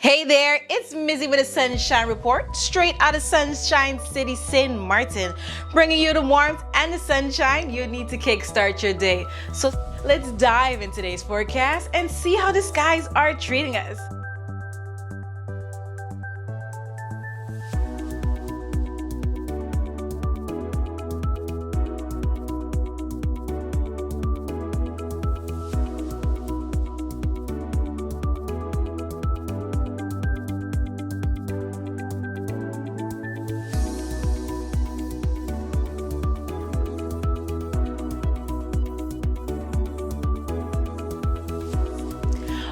Hey there, it's Mizzy with a Sunshine Report, straight out of Sunshine City, St. Martin, bringing you the warmth and the sunshine you need to kickstart your day. So let's dive into today's forecast and see how the skies are treating us.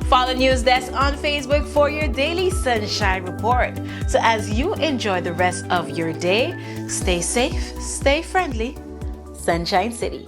Follow News Desk on Facebook for your daily Sunshine Report. So as you enjoy the rest of your day, stay safe, stay friendly. Sunshine City.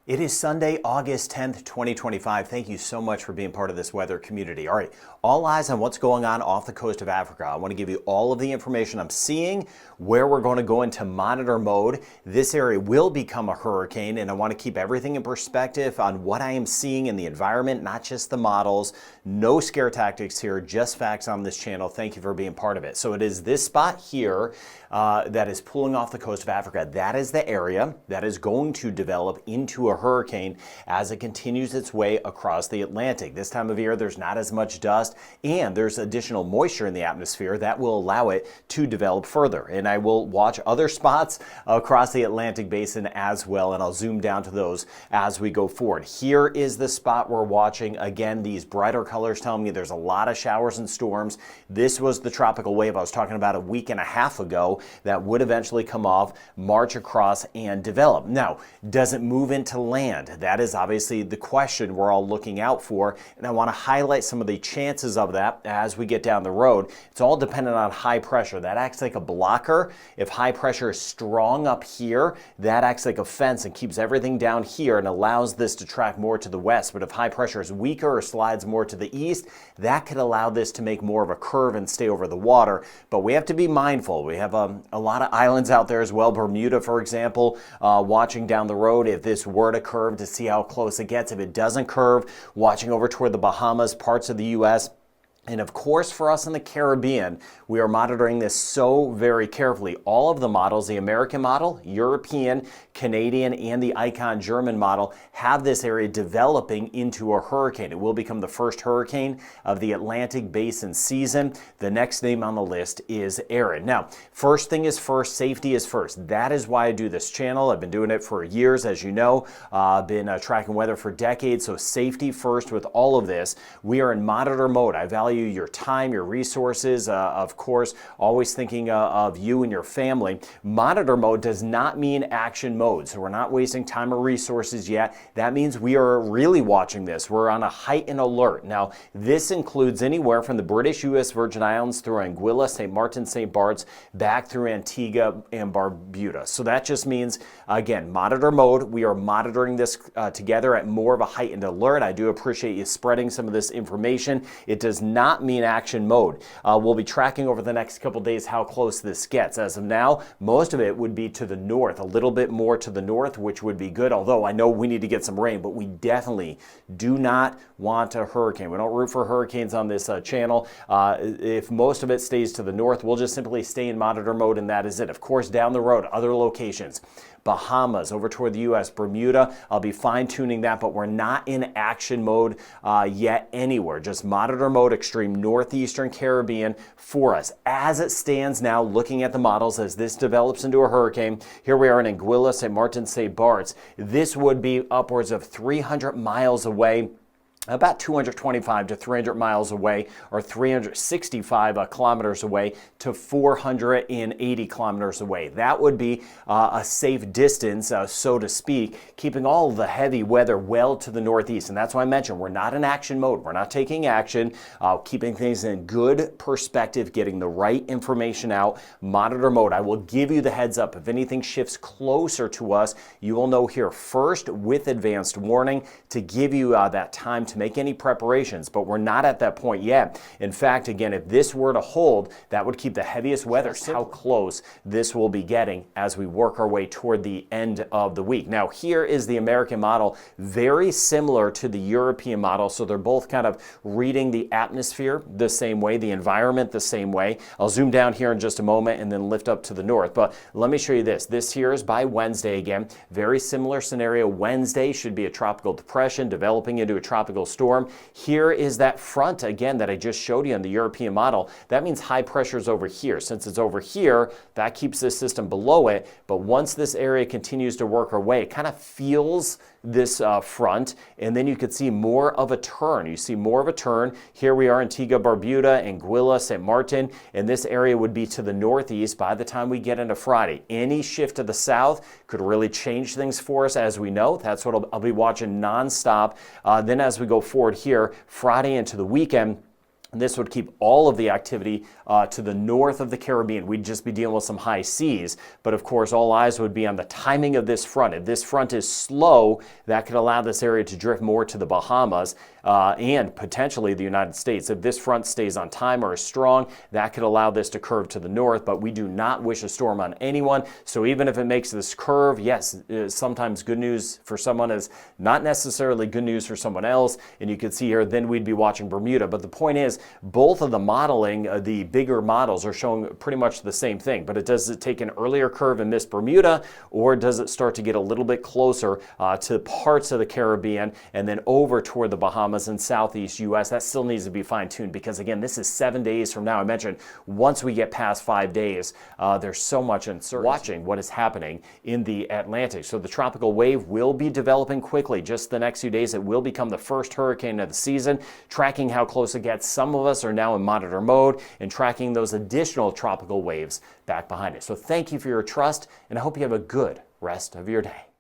It is Sunday, August 10th, 2025. Thank you so much for being part of this weather community. All right, all eyes on what's going on off the coast of Africa. I want to give you all of the information I'm seeing, where we're going to go into monitor mode. This area will become a hurricane, and I want to keep everything in perspective on what I am seeing in the environment, not just the models. No scare tactics here, just facts on this channel. Thank you for being part of it. So it is this spot here that is pulling off the coast of Africa. That is the area that is going to develop into a hurricane as it continues its way across the Atlantic. This time of year, there's not as much dust, and there's additional moisture in the atmosphere that will allow it to develop further. And I will watch other spots across the Atlantic basin as well, and I'll zoom down to those as we go forward. Here is the spot we're watching. Again, these brighter colors telling me there's a lot of showers and storms. This was the tropical wave I was talking about a week and a half ago that would eventually come off, march across, and develop. Now, does it move into land? That is obviously the question we're all looking out for, and I want to highlight some of the chances of that as we get down the road. It's all dependent on high pressure. That acts like a blocker. If high pressure is strong up here, that acts like a fence and keeps everything down here and allows this to track more to the west. But if high pressure is weaker or slides more to the east, that could allow this to make more of a curve and stay over the water. But we have to be mindful. We have a lot of islands out there as well. Bermuda, for example, watching down the road. If this were to curve, to see how close it gets. If it doesn't curve, watching over toward the Bahamas, parts of the U.S., and of course, for us in the Caribbean, we are monitoring this so very carefully. All of the models, the American model, European, Canadian, and the Icon German model, have this area developing into a hurricane. It will become the first hurricane of the Atlantic Basin season. The next name on the list is Aaron. Now, first thing is first, safety is first. That is why I do this channel. I've been doing it for years, as you know. I've been tracking weather for decades, so safety first with all of this. We are in monitor mode. I value your time, your resources, of course, always thinking of you and your family. Monitor mode does not mean action mode, so we're not wasting time or resources yet. That means we are really watching this. We're on a heightened alert. Now, this includes anywhere from the British U.S. Virgin Islands through Anguilla, St. Martin, St. Bart's, back through Antigua and Barbuda. So that just means, again, monitor mode. We are monitoring this together at more of a heightened alert. I do appreciate you spreading some of this information. It does not mean action mode. We'll be tracking over the next couple days how close this gets. As of now, most of it would be to the north, a little bit more to the north, which would be good, although I know we need to get some rain, but we definitely do not want a hurricane. We don't root for hurricanes on this channel. If most of it stays to the north, we'll just simply stay in monitor mode, and that is it. Of course, down the road, other locations. Bahamas, over toward the U.S., Bermuda, I'll be fine-tuning that, but we're not in action mode yet anywhere. Just monitor mode, extreme northeastern Caribbean for us. As it stands now, looking at the models as this develops into a hurricane, here we are in Anguilla, St. Martin, St. Bart's. This would be upwards of 300 miles away, about 225 to 300 miles away, or 365 kilometers away to 480 kilometers away. That would be a safe distance, so to speak, keeping all the heavy weather well to the northeast. And that's why I mentioned we're not in action mode. We're not taking action, keeping things in good perspective, getting the right information out. Monitor mode. I will give you the heads up. If anything shifts closer to us, you will know here first with advanced warning to give you that time to to make any preparations, but we're not at that point yet. In fact, again, if this were to hold, that would keep the heaviest weather. How close this will be getting as we work our way toward the end of the week. Now, here is the American model, very similar to the European model. So they're both kind of reading the atmosphere the same way, the environment the same way. I'll zoom down here in just a moment and then lift up to the north. But let me show you this. This here is by Wednesday again. Very similar scenario. Wednesday should be a tropical depression developing into a tropical storm. Here is that front again that I just showed you on the European model. That means high pressure is over here. Since it's over here, that keeps this system below it. But once this area continues to work our way, it kind of feels this front, and then you could see more of a turn. You see more of a turn. Here we are, Antigua, Barbuda, Anguilla, St. Martin, and this area would be to the northeast by the time we get into Friday. Any shift to the south could really change things for us, as we know. That's what I'll be watching nonstop. Then as we go forward here, Friday into the weekend, this would keep all of the activity to the north of the Caribbean. We'd just be dealing with some high seas. But of course, all eyes would be on the timing of this front. If this front is slow, that could allow this area to drift more to the Bahamas and potentially the United States. If this front stays on time or is strong, that could allow this to curve to the north. But we do not wish a storm on anyone. So even if it makes this curve, yes, sometimes good news for someone is not necessarily good news for someone else. And you can see here, then we'd be watching Bermuda. But the point is, both of the modeling, the bigger models are showing pretty much the same thing, but does it take an earlier curve and miss Bermuda, or does it start to get a little bit closer to parts of the Caribbean and then over toward the Bahamas and southeast U.S.? That still needs to be fine-tuned because, again, this is 7 days from now. I mentioned once we get past 5 days, there's so much uncertainty. Watching what is happening in the Atlantic. So the tropical wave will be developing quickly. Just the next few days, it will become the first hurricane of the season. Tracking how close it gets, some of us are now in monitor mode and tracking those additional tropical waves back behind it. So thank you for your trust, and I hope you have a good rest of your day.